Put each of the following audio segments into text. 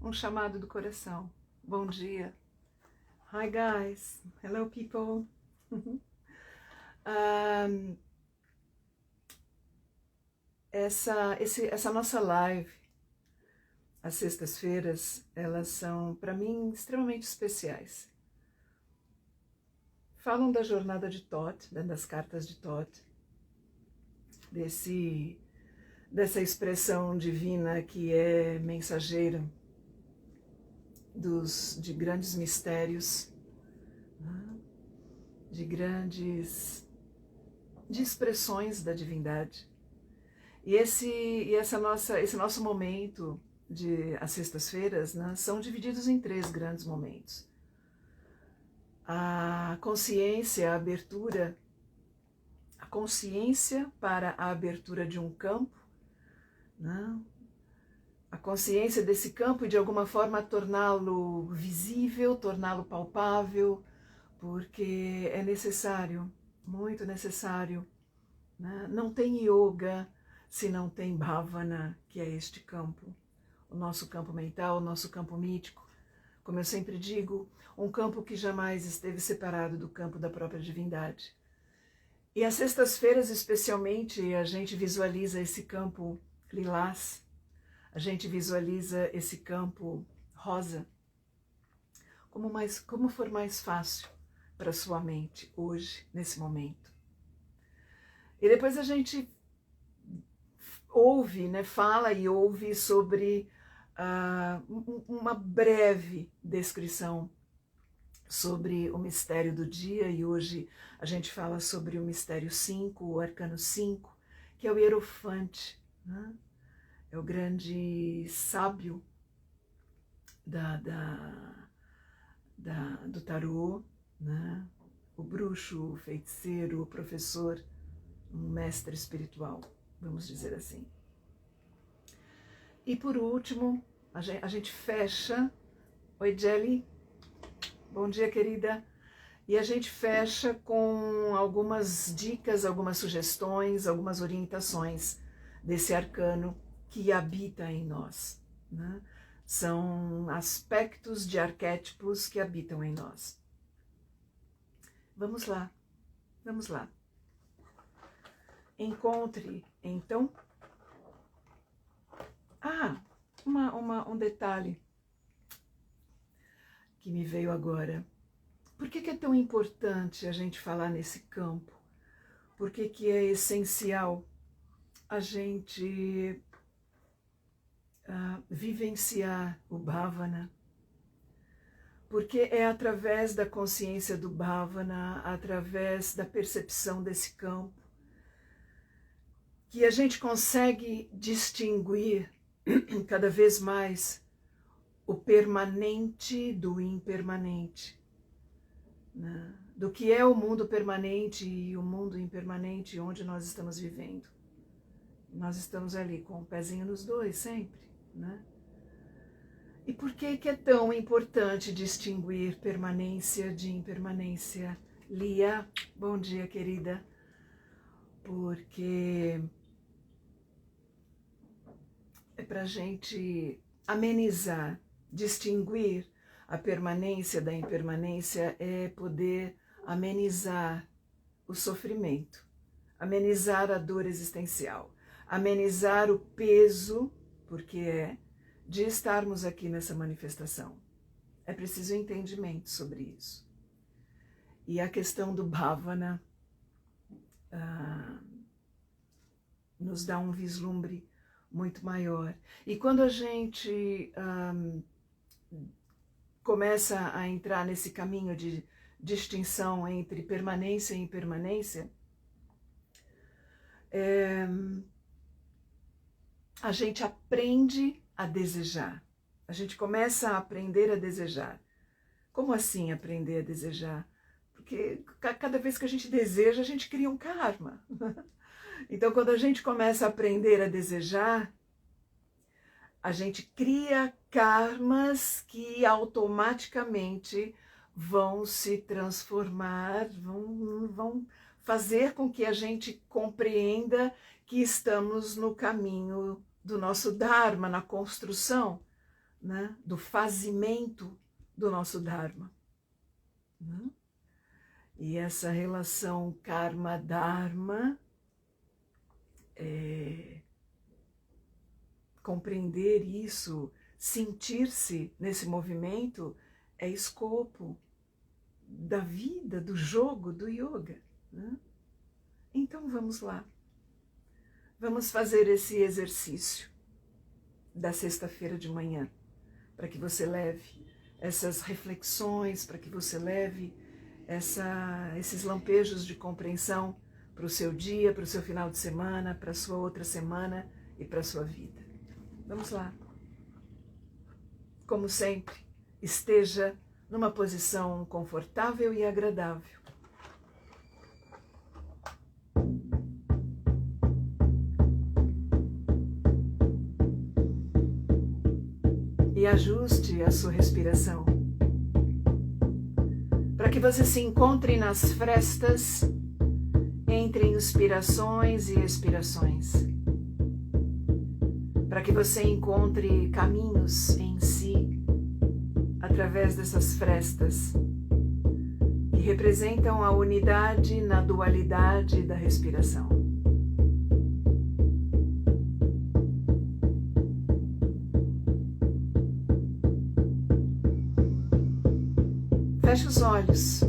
um chamado do coração. Bom dia. Hi guys. Hello people. Essa nossa live, às sextas-feiras, elas são, para mim, extremamente especiais. Falam da jornada de Thoth, das cartas de Thoth, dessa expressão divina que é mensageira de grandes mistérios, de expressões da divindade. E esse nosso momento as sextas-feiras, né, são divididos em 3 grandes momentos. A consciência, a abertura, a consciência para a abertura de um campo, né? A consciência desse campo e de alguma forma torná-lo visível, torná-lo palpável, porque é necessário, muito necessário, né? Não tem yoga se não tem bhavana, que é este campo, o nosso campo mental, o nosso campo mítico. Como eu sempre digo, um campo que jamais esteve separado do campo da própria divindade. E às sextas-feiras, especialmente, a gente visualiza esse campo lilás, a gente visualiza esse campo rosa, como for mais fácil para a sua mente hoje, nesse momento. E depois a gente ouve, né, fala e ouve sobre uma breve descrição sobre o mistério do dia, e hoje a gente fala sobre o mistério 5, o arcano 5, que é o Hierofante, né? É o grande sábio do tarô, né? O bruxo, o feiticeiro, o professor, um mestre espiritual, vamos dizer assim. E por último, a gente fecha. Oi, Jelly. Bom dia, querida. E a gente fecha com algumas dicas, algumas sugestões, algumas orientações desse arcano que habita em nós, né? São aspectos de arquétipos que habitam em nós. Vamos lá, vamos lá. Encontre, então... um detalhe que me veio agora. Por que é tão importante a gente falar nesse campo? Por que é essencial a gente vivenciar o Bhavana? Porque é através da consciência do Bhavana, através da percepção desse campo, que a gente consegue distinguir cada vez mais o permanente do impermanente, né? Do que é o mundo permanente e o mundo impermanente onde nós estamos vivendo. Nós estamos ali com o pezinho nos dois sempre, né? E por que é tão importante distinguir permanência de impermanência? Lia, bom dia, querida. Porque é para a gente amenizar, distinguir a permanência da impermanência, é poder amenizar o sofrimento, amenizar a dor existencial, amenizar o peso, porque de estarmos aqui nessa manifestação. É preciso entendimento sobre isso. E a questão do Bhavana nos dá um vislumbre muito maior. E quando a gente começa a entrar nesse caminho de distinção entre permanência e impermanência, a gente aprende a desejar. A gente começa a aprender a desejar. Como assim aprender a desejar? Porque cada vez que a gente deseja, a gente cria um karma. Então, quando a gente começa a aprender a desejar, a gente cria karmas que automaticamente vão se transformar, vão fazer com que a gente compreenda que estamos no caminho do nosso Dharma, na construção né, do fazimento do nosso Dharma. Né? E essa relação karma-dharma, compreender isso, sentir-se nesse movimento, é escopo da vida, do jogo, do yoga. Né? Então vamos lá. Vamos fazer esse exercício da sexta-feira de manhã, para que você leve essas reflexões, para que você leve esses lampejos de compreensão para o seu dia, para o seu final de semana, para a sua outra semana e para a sua vida. Vamos lá. Como sempre, esteja numa posição confortável e agradável. E ajuste a sua respiração, para que você se encontre nas frestas entre inspirações e expirações, para que você encontre caminhos em si através dessas frestas que representam a unidade na dualidade da respiração. Feche os olhos,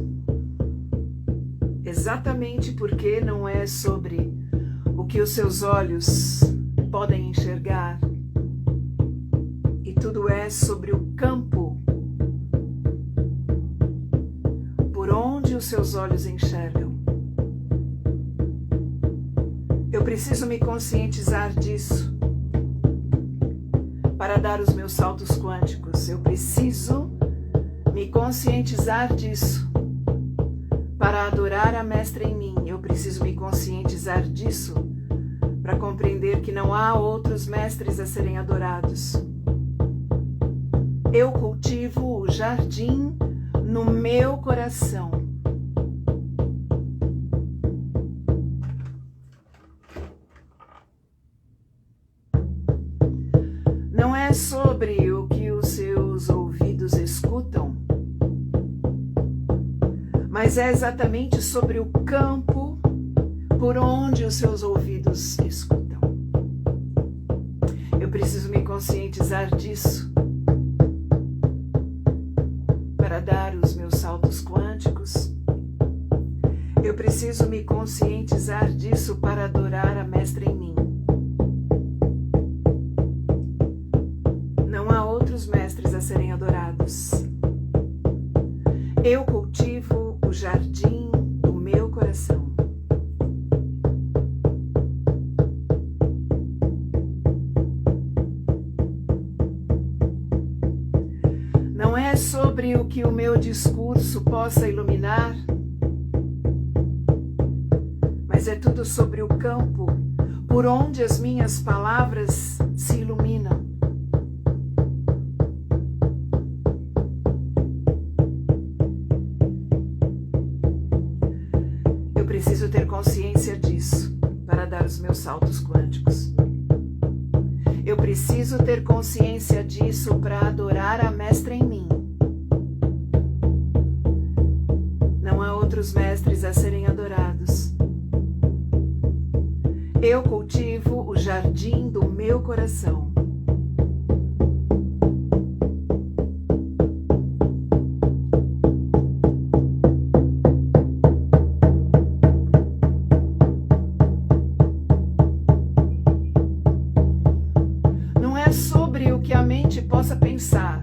exatamente porque não é sobre o que os seus olhos podem enxergar, e tudo é sobre o campo por onde os seus olhos enxergam. Eu preciso me conscientizar disso para dar os meus saltos quânticos. Eu preciso me conscientizar disso para adorar a Mestra em mim. Eu preciso me conscientizar disso para compreender que não há outros mestres a serem adorados. Eu cultivo o jardim no meu coração. Não é sobre o que os seus ouvidos escutam, mas é exatamente sobre o campo por onde os seus ouvidos escutam. Eu preciso me conscientizar disso para dar os meus saltos quânticos. Eu preciso me conscientizar disso para adorar a Mestra em mim. Não há outros mestres a serem adorados. Eu cultivo o jardim do meu coração. Não é sobre o que o meu discurso possa iluminar, mas é tudo sobre o campo por onde as minhas palavras se iluminam. Eu preciso ter consciência disso para dar os meus saltos quânticos. Eu preciso ter consciência disso para adorar a Mestra em mim. Não há outros mestres a serem adorados. Eu cultivo o jardim do meu coração. Não é sobre o que a mente possa pensar,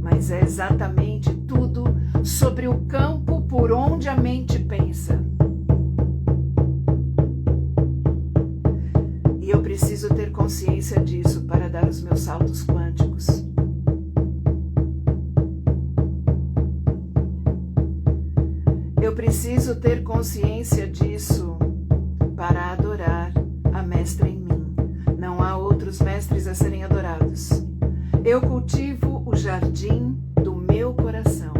mas é exatamente tudo sobre o campo por onde a mente pensa. E eu preciso ter consciência disso para dar os meus saltos quânticos. Eu preciso ter consciência disso para adorar a Mestra em mim. Não há outros mestres a serem adorados. Eu cultivo o jardim do meu coração.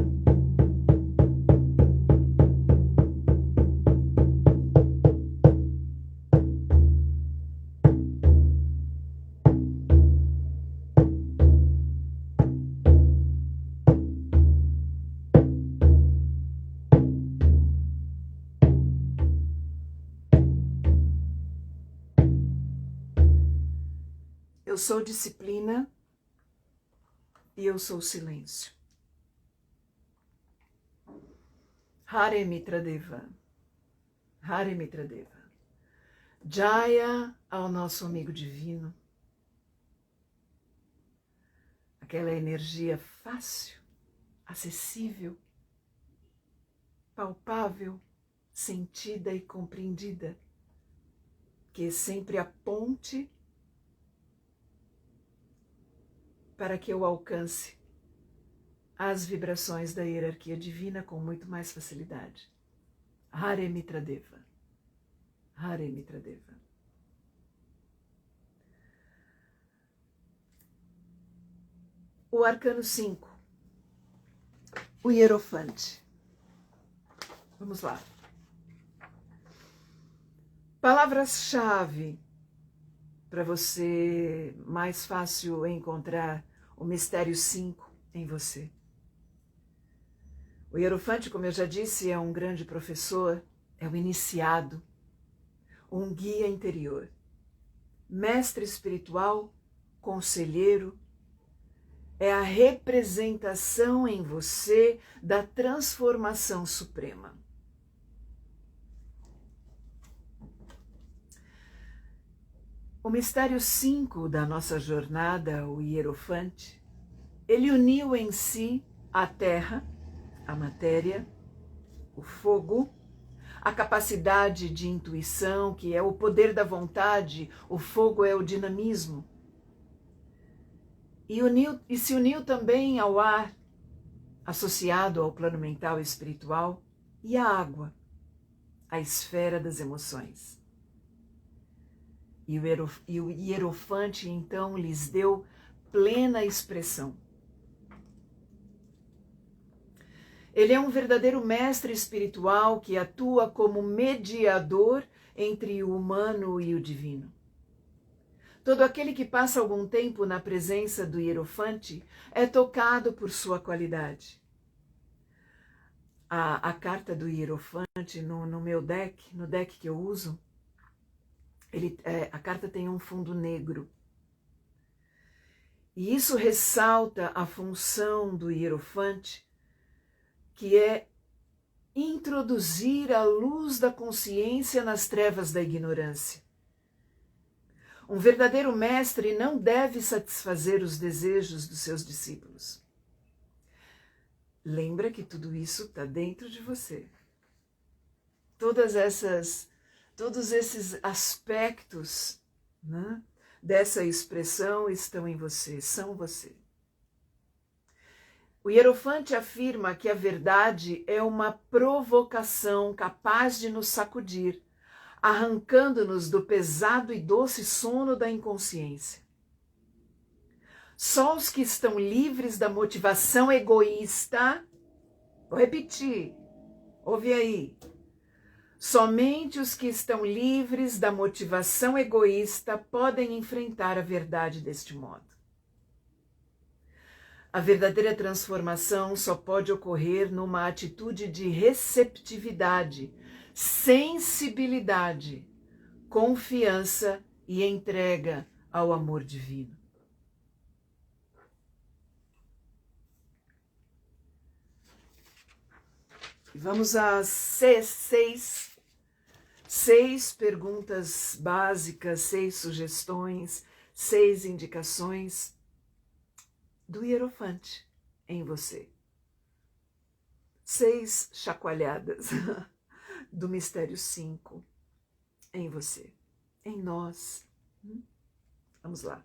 sou disciplina e eu sou silêncio. Hare Mitra Deva. Hare Mitra Deva. Jaya ao nosso amigo divino. Aquela energia fácil, acessível, palpável, sentida e compreendida, que é sempre a ponte para que eu alcance as vibrações da hierarquia divina com muito mais facilidade. Hare Mitra Deva. Hare Mitra Deva. O arcano 5, o Hierofante. Vamos lá. Palavras-chave para você mais fácil encontrar o mistério 5 em você. O Hierofante, como eu já disse, é um grande professor, é o iniciado, um guia interior, mestre espiritual, conselheiro, é a representação em você da transformação suprema. O mistério 5 da nossa jornada, o Hierofante, ele uniu em si a terra, a matéria, o fogo, a capacidade de intuição, que é o poder da vontade, o fogo é o dinamismo, e se uniu também ao ar, associado ao plano mental e espiritual, e à água, a esfera das emoções. E o Hierofante, então, lhes deu plena expressão. Ele é um verdadeiro mestre espiritual que atua como mediador entre o humano e o divino. Todo aquele que passa algum tempo na presença do Hierofante é tocado por sua qualidade. A carta do Hierofante no meu deck, no deck que eu uso, a carta tem um fundo negro. E isso ressalta a função do Hierofante, que é introduzir a luz da consciência nas trevas da ignorância. Um verdadeiro mestre não deve satisfazer os desejos dos seus discípulos. Lembra que tudo isso está dentro de você. Todos esses aspectos, né, dessa expressão estão em você, são você. O Hierofante afirma que a verdade é uma provocação capaz de nos sacudir, arrancando-nos do pesado e doce sono da inconsciência. Só os que estão livres da motivação egoísta, vou repetir, ouve aí, somente os que estão livres da motivação egoísta podem enfrentar a verdade deste modo. A verdadeira transformação só pode ocorrer numa atitude de receptividade, sensibilidade, confiança e entrega ao amor divino. Vamos às seis perguntas básicas, 6 sugestões, 6 indicações do Hierofante em você. 6 chacoalhadas do mistério 5 em você, em nós. Vamos lá.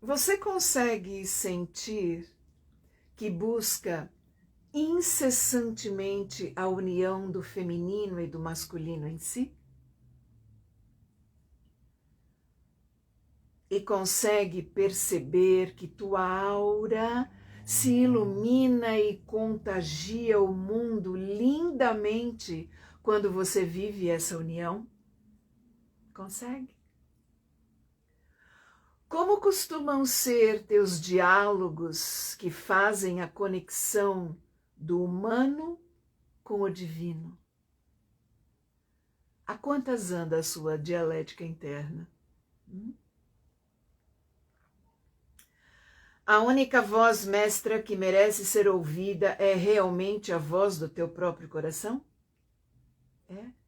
Você consegue sentir que busca incessantemente a união do feminino e do masculino em si? E consegue perceber que tua aura se ilumina e contagia o mundo lindamente quando você vive essa união? Consegue? Como costumam ser teus diálogos que fazem a conexão do humano com o divino? A quantas anda a sua dialética interna? A única voz mestra que merece ser ouvida é realmente a voz do teu próprio coração? É?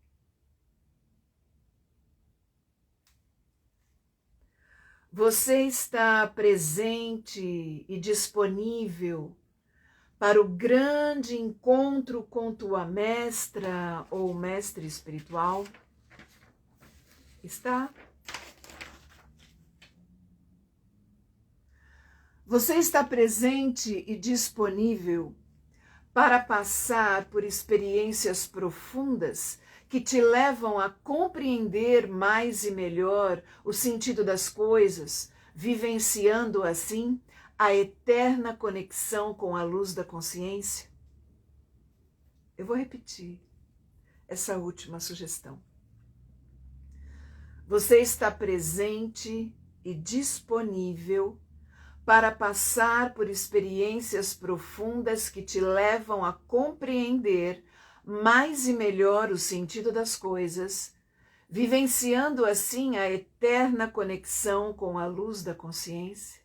Você está presente e disponível para o grande encontro com tua mestra ou mestre espiritual? Está? Você está presente e disponível para passar por experiências profundas que te levam a compreender mais e melhor o sentido das coisas, vivenciando assim a eterna conexão com a luz da consciência? Eu vou repetir essa última sugestão. Você está presente e disponível para passar por experiências profundas que te levam a compreender mais e melhor o sentido das coisas, vivenciando assim a eterna conexão com a luz da consciência?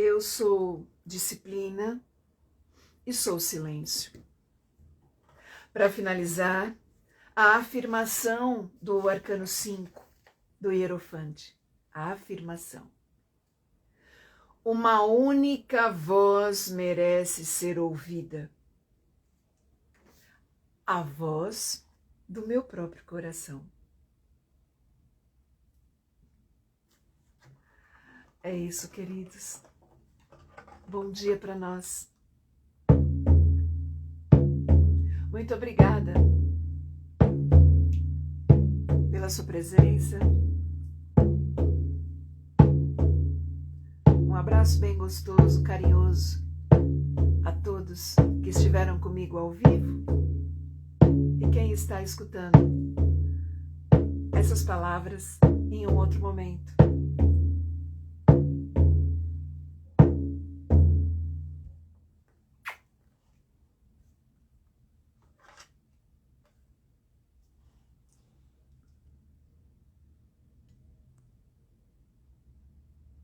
Eu sou disciplina e sou silêncio. Para finalizar, a afirmação do Arcano 5, do Hierofante. A afirmação. Uma única voz merece ser ouvida. A voz do meu próprio coração. É isso, queridos. Bom dia para nós. Muito obrigada pela sua presença. Um abraço bem gostoso, carinhoso a todos que estiveram comigo ao vivo e quem está escutando essas palavras em um outro momento.